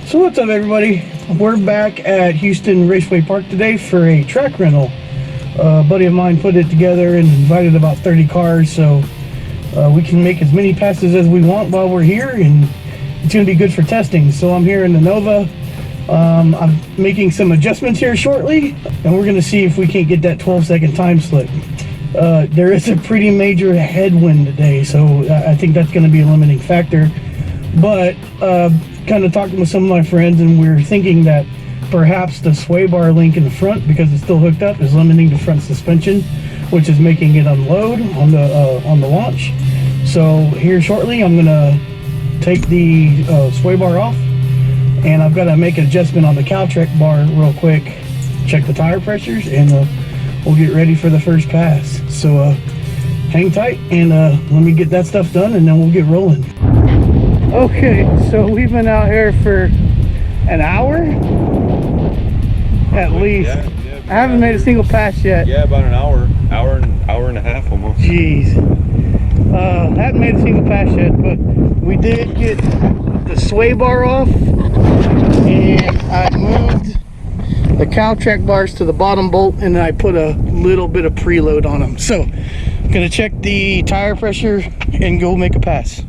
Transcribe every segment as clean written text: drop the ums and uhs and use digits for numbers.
So what's up, everybody? We're back at Houston Raceway Park today for a track rental. A buddy of mine put it together and invited about 30 cars, so we can make as many passes as we want while we're here, and it's going to be good for testing. So I'm here in the Nova. I'm making some adjustments here shortly, and we're going to see if we can't get that 12-second time slip. There is a pretty major headwind today, so I think that's going to be a limiting factor. But kind of talking with some of my friends, and we're thinking that perhaps the sway bar link in the front, because it's still hooked up, is limiting the front suspension, which is making it unload on the launch. So here shortly, I'm gonna take the sway bar off, and I've got to make an adjustment on the Caltrek bar real quick, check the tire pressures, and we'll get ready for the first pass. So hang tight, and let me get that stuff done, and then we'll get rolling. Okay, so we've been out here for an hour at least. Yeah, I haven't made a single pass yet. Yeah, about an hour and a half almost. Jeez. Haven't made a single pass yet, but we did get the sway bar off, and I moved the Caltrek bars to the bottom bolt, and I put a little bit of preload on them. So I'm gonna check the tire pressure and go make a pass.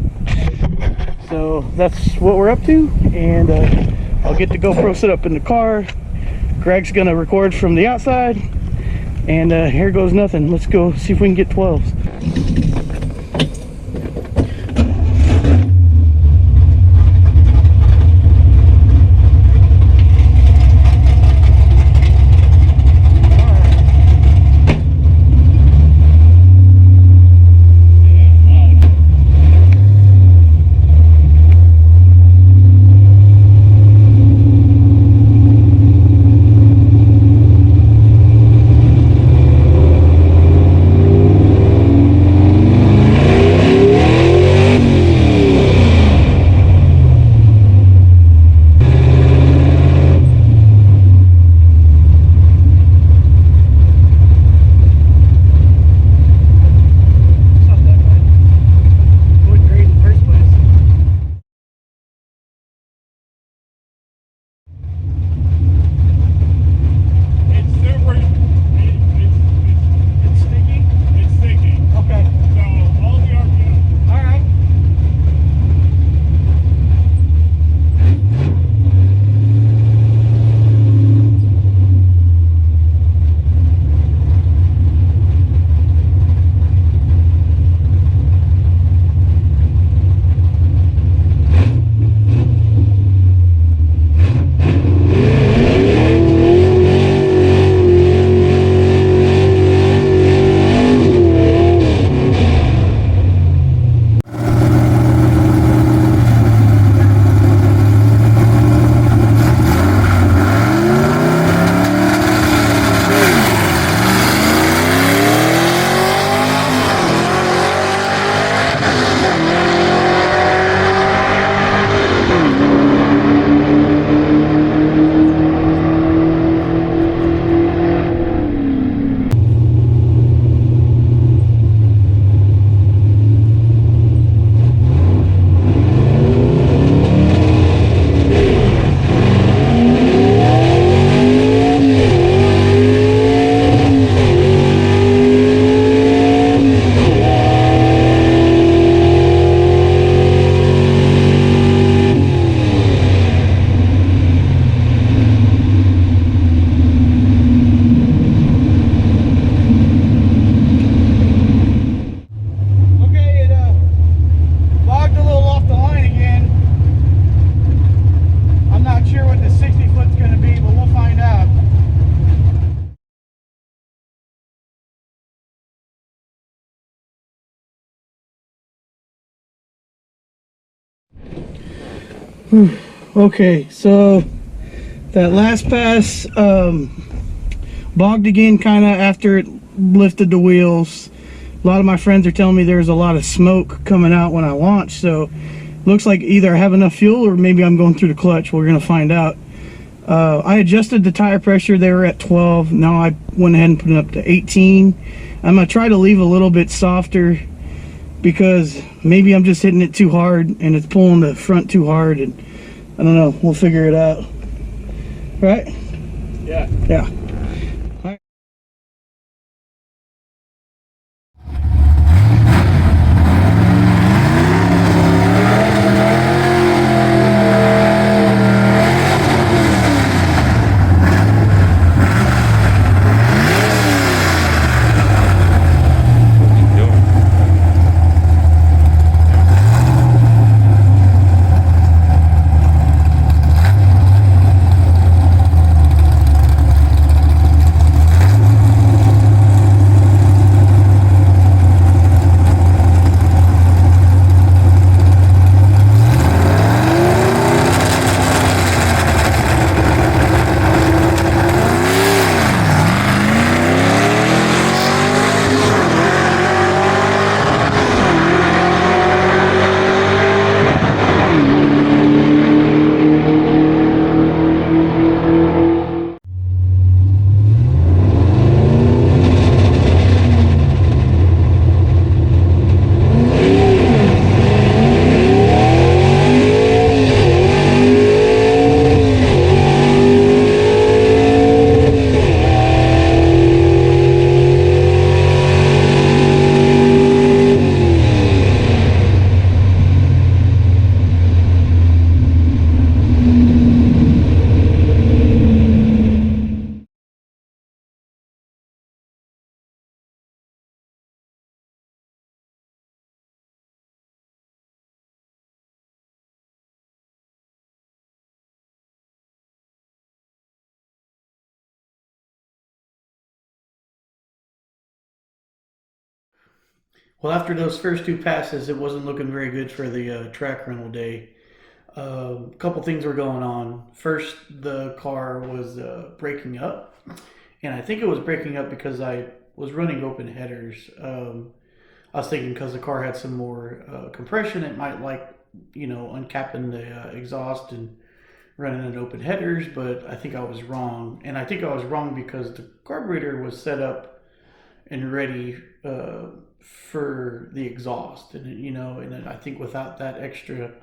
So that's what we're up to, and I'll get the GoPro set up in the car. Greg's gonna record from the outside, and here goes nothing. Let's go see if we can get 12s. Okay, so that last pass bogged again kind of after it lifted the wheels. A lot of my friends are telling me there's a lot of smoke coming out when I launch, so looks like either I have enough fuel or maybe I'm going through the clutch. We're gonna find out. I adjusted the tire pressure. They were at 12. Now I went ahead and put it up to 18. I'm gonna try to leave a little bit softer because maybe I'm just hitting it too hard and it's pulling the front too hard, and I don't know. We'll figure it out. Right? Yeah. Yeah. Well, after those first two passes, it wasn't looking very good for the track rental day. A couple things were going on. First, the car was breaking up, and I think it was breaking up because I was running open headers. I was thinking because the car had some more compression, it might uncapping the exhaust and running in open headers, but I think I was wrong. And I think I was wrong because the carburetor was set up and ready for the exhaust. And I think without that extra,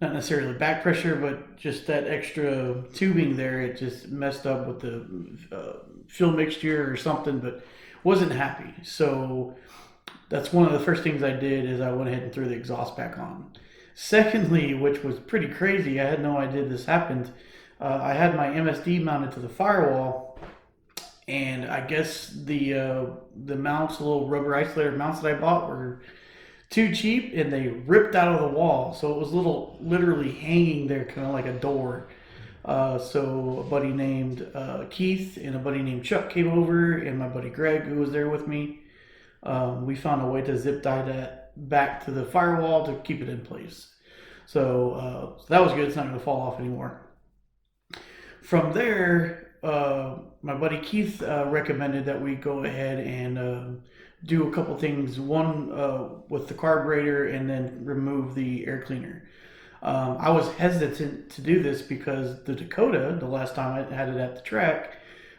not necessarily back pressure, but just that extra tubing there, it just messed up with the fuel mixture or something, but wasn't happy. So that's one of the first things I did is I went ahead and threw the exhaust back on. Secondly, which was pretty crazy, I had no idea this happened. I had my MSD mounted to the firewall, and I guess the mounts, the little rubber isolator mounts that I bought, were too cheap, and they ripped out of the wall. So it was literally hanging there, kind of like a door. So a buddy named Keith and a buddy named Chuck came over, and my buddy Greg, who was there with me. We found a way to zip tie that back to the firewall to keep it in place. So that was good. It's not going to fall off anymore. From there, my buddy Keith recommended that we go ahead and do a couple things. One with the carburetor, and then remove the air cleaner. I was hesitant to do this because the Dakota, the last time I had it at the track,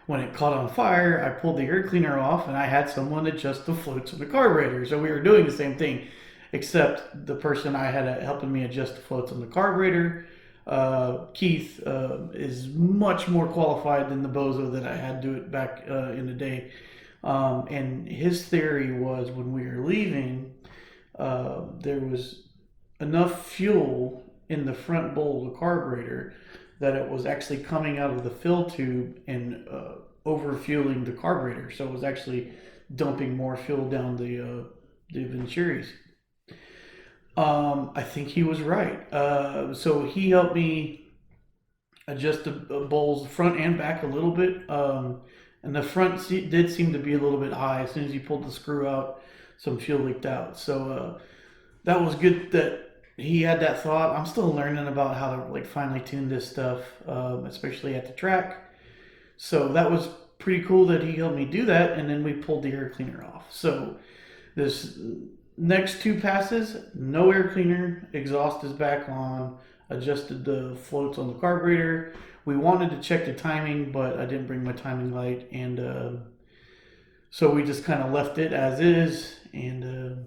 when it caught on fire, I pulled the air cleaner off and I had someone adjust the floats of the carburetor. So we were doing the same thing, except the person I had helping me adjust the floats on the carburetor, Keith, is much more qualified than the bozo that I had do it back in the day. And his theory was when we were leaving, there was enough fuel in the front bowl of the carburetor that it was actually coming out of the fill tube and over-fueling the carburetor. So it was actually dumping more fuel down the Venturis. I think he was right. So he helped me adjust the bowls front and back a little bit. And the front did seem to be a little bit high. As soon as you pulled the screw out, some fuel leaked out. So that was good that he had that thought. I'm still learning about how to finally tune this stuff, especially at the track. So that was pretty cool that he helped me do that, and then we pulled the air cleaner off. So this next two passes, no air cleaner, exhaust is back on, adjusted the floats on the carburetor. We wanted to check the timing, but I didn't bring my timing light, and so we just kind of left it as is, and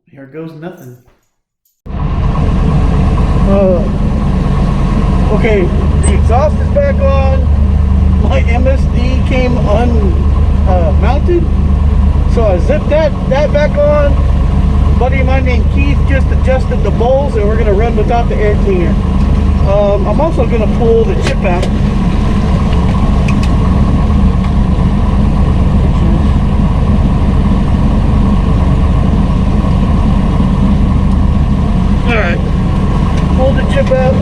here goes nothing. Okay, the exhaust is back on. My MSD came unmounted, so I zipped that back on. A buddy of mine named Keith just adjusted the bowls, and we're gonna run without the air cleaner. I'm also gonna pull the chip out. All right, pull the chip out.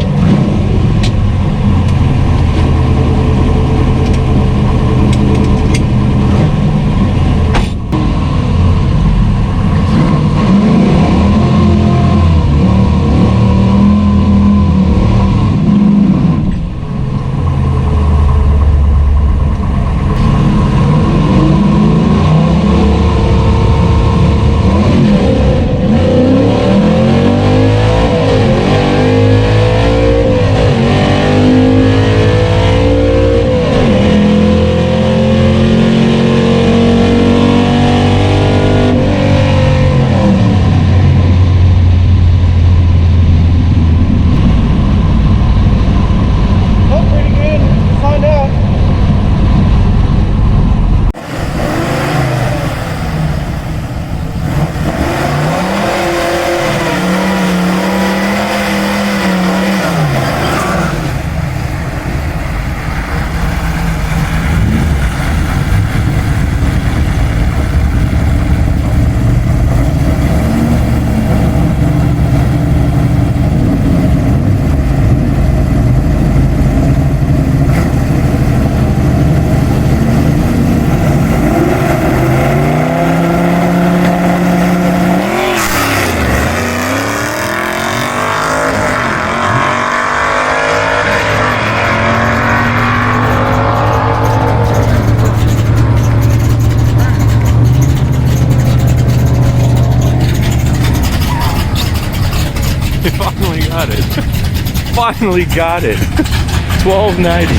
Finally got it. 1290.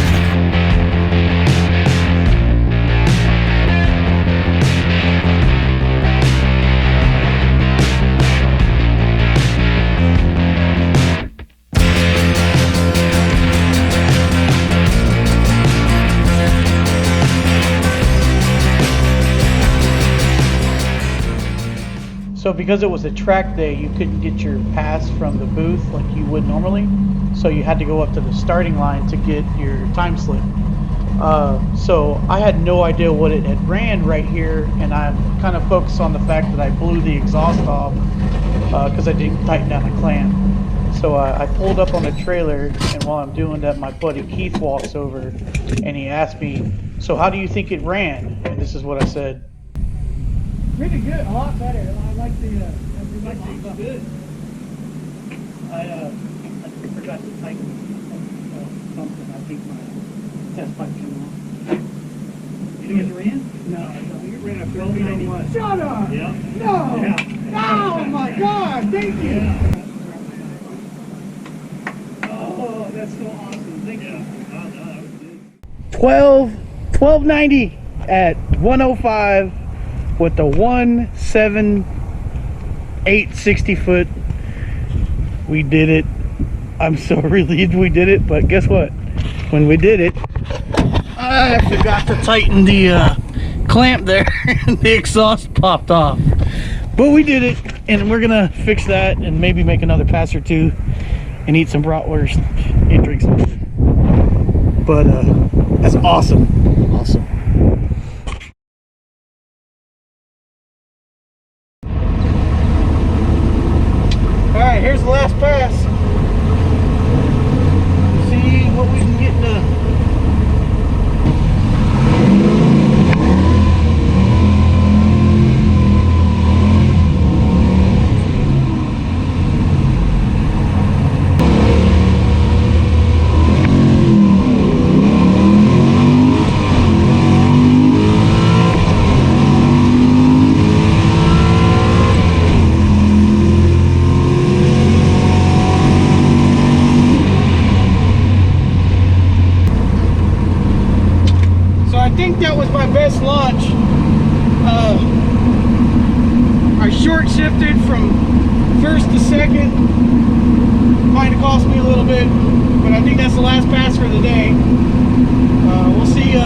So because it was a track day, you couldn't get your pass from the booth like you would normally. So you had to go up to the starting line to get your time slip. So I had no idea what it had ran right here, and I'm kind of focused on the fact that I blew the exhaust off because I didn't tighten down the clamp. So I pulled up on the trailer, and while I'm doing that, my buddy Keith walks over and he asked me, "So how do you think it ran?" And this is what I said. Pretty good, a lot better. I like the good. I forgot to tighten something. I think my test pipe came off. You know what you ran? No, I don't. You ran a 1291. Shut up! Yeah. No! Yeah. Oh my God! Thank you! Yeah. Oh, that's so awesome. Thank you. Oh, no, that was good. 1290 at 105 with the 1.78 60 foot. We did it. I'm so relieved we did it, but guess what? When we did it, I forgot to tighten the clamp there and the exhaust popped off. But we did it, and we're gonna fix that and maybe make another pass or two and eat some bratwurst and drink some beer. But that's awesome. Awesome. Alright, here's the last pass. See what we can get done. I think that was my best launch. I short shifted from first to second. Might have cost me a little bit, but I think that's that's the last pass for the day. We'll see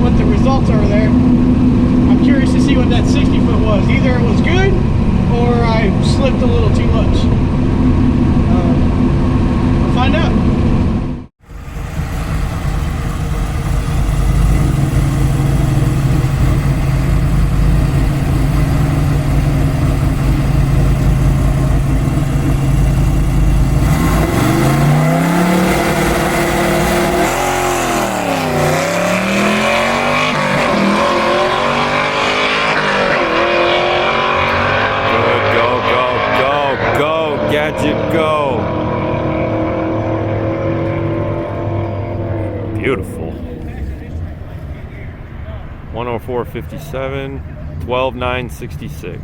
what the results are there. I'm curious to see what that 60 foot was. Either it was good or I slipped a little too much. We'll find out. Gadget, go. Beautiful. 104.57, 12.966.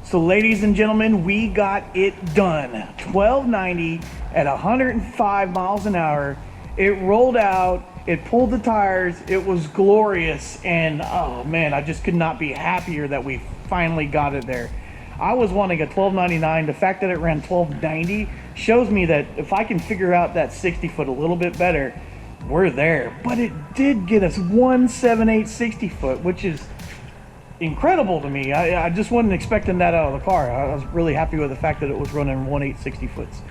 So ladies and gentlemen, we got it done. 1290 at 105 miles an hour. It rolled out, it pulled the tires, it was glorious, and oh man, I just could not be happier that we finally got it there. I was wanting a 1299. The fact that it ran 1290 shows me that if I can figure out that 60 foot a little bit better, we're there. But it did get us 178 60 foot, which is incredible to me. I just wasn't expecting that out of the car. I was really happy with the fact that it was running 1.860 foots.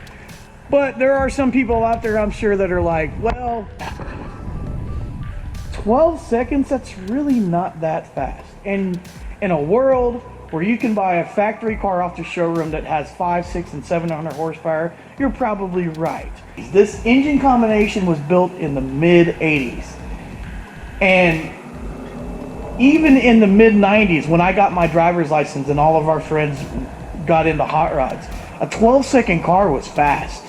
But there are some people out there, I'm sure, that are like, well, 12 seconds, that's really not that fast. And in a world where you can buy a factory car off the showroom that has 500, 600, and 700 horsepower, you're probably right. This engine combination was built in the mid 80s. And even in the mid 90s, when I got my driver's license and all of our friends got into hot rods, a 12-second car was fast.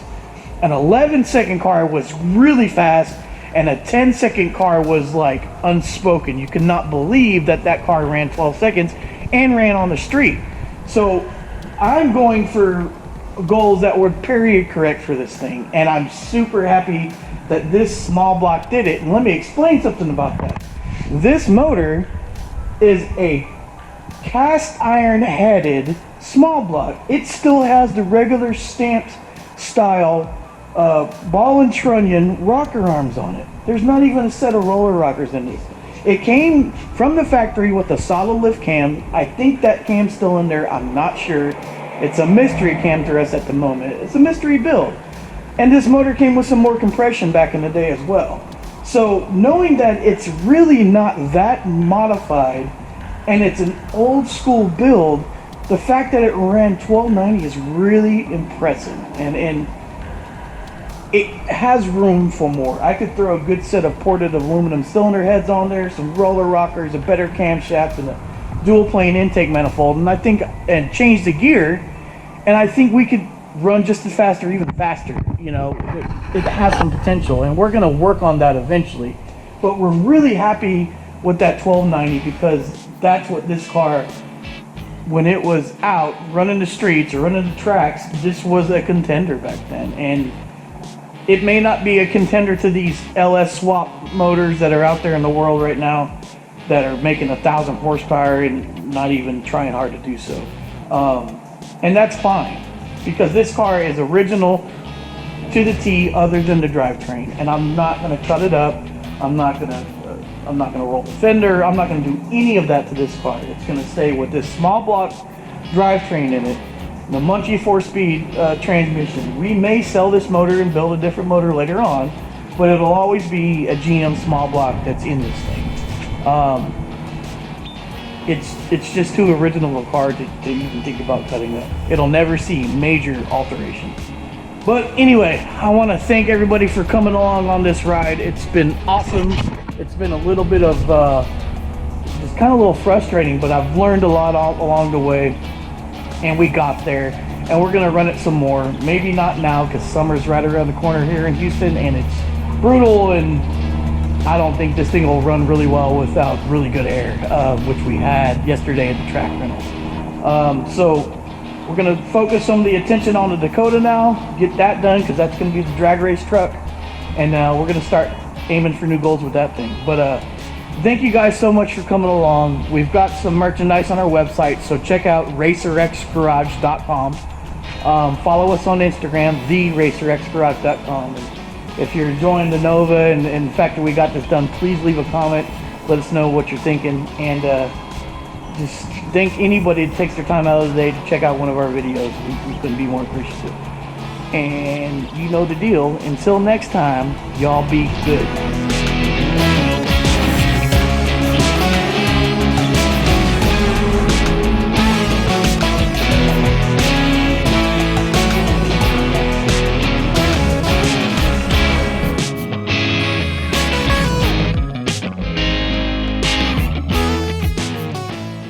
An 11-second car was really fast, and a 10-second car was like unspoken. You could not believe that that car ran 12 seconds and ran on the street. So I'm going for goals that were period correct for this thing, and I'm super happy that this small block did it. And let me explain something about that. This motor is a cast iron headed small block. It still has the regular stamped style ball and trunnion rocker arms on it. There's not even a set of roller rockers in this. It came from the factory with a solid lift cam. I think that cam's still in there. I'm not sure. It's a mystery cam to us at the moment. It's a mystery build. And this motor came with some more compression back in the day as well. So knowing that it's really not that modified and it's an old school build, the fact that it ran 1290 is really impressive. And it has room for more. I could throw a good set of ported aluminum cylinder heads on there, some roller rockers, a better camshaft, and a dual plane intake manifold, and change the gear, and I think we could run just as fast or even faster. You know, it has some potential, and we're going to work on that eventually. But we're really happy with that 1290 because that's what this car, when it was out running the streets or running the tracks, this was a contender back then. And it may not be a contender to these LS swap motors that are out there in the world right now that are making 1,000 horsepower and not even trying hard to do so. And that's fine, because this car is original to the T other than the drivetrain. And I'm not going to cut it up. I'm not going to roll the fender. I'm not going to do any of that to this car. It's going to stay with this small block drivetrain in it. The Muncie 4-speed transmission. We may sell this motor and build a different motor later on, but it'll always be a GM small block that's in this thing. It's just too original a car to even think about cutting up. It'll never see major alterations. But anyway, I want to thank everybody for coming along on this ride. It's been awesome. It's been a little bit of, it's kind of a little frustrating, but I've learned a lot along the way. And we got there, and we're gonna run it some more. Maybe not now, because summer's right around the corner here in Houston, and it's brutal, and I don't think this thing will run really well without really good air, which we had yesterday at the track rental. So we're gonna focus some of the attention on the Dakota now, get that done, because that's gonna be the drag race truck. and we're gonna start aiming for new goals with that thing. But thank you guys so much for coming along. We've got some merchandise on our website, so check out racerxgarage.com. Follow us on Instagram, theracerxgarage.com. If you're enjoying the Nova and the fact that we got this done, please leave a comment. Let us know what you're thinking, and just thank anybody that takes their time out of the day to check out one of our videos. We couldn't be more appreciative. And you know the deal. Until next time, y'all be good.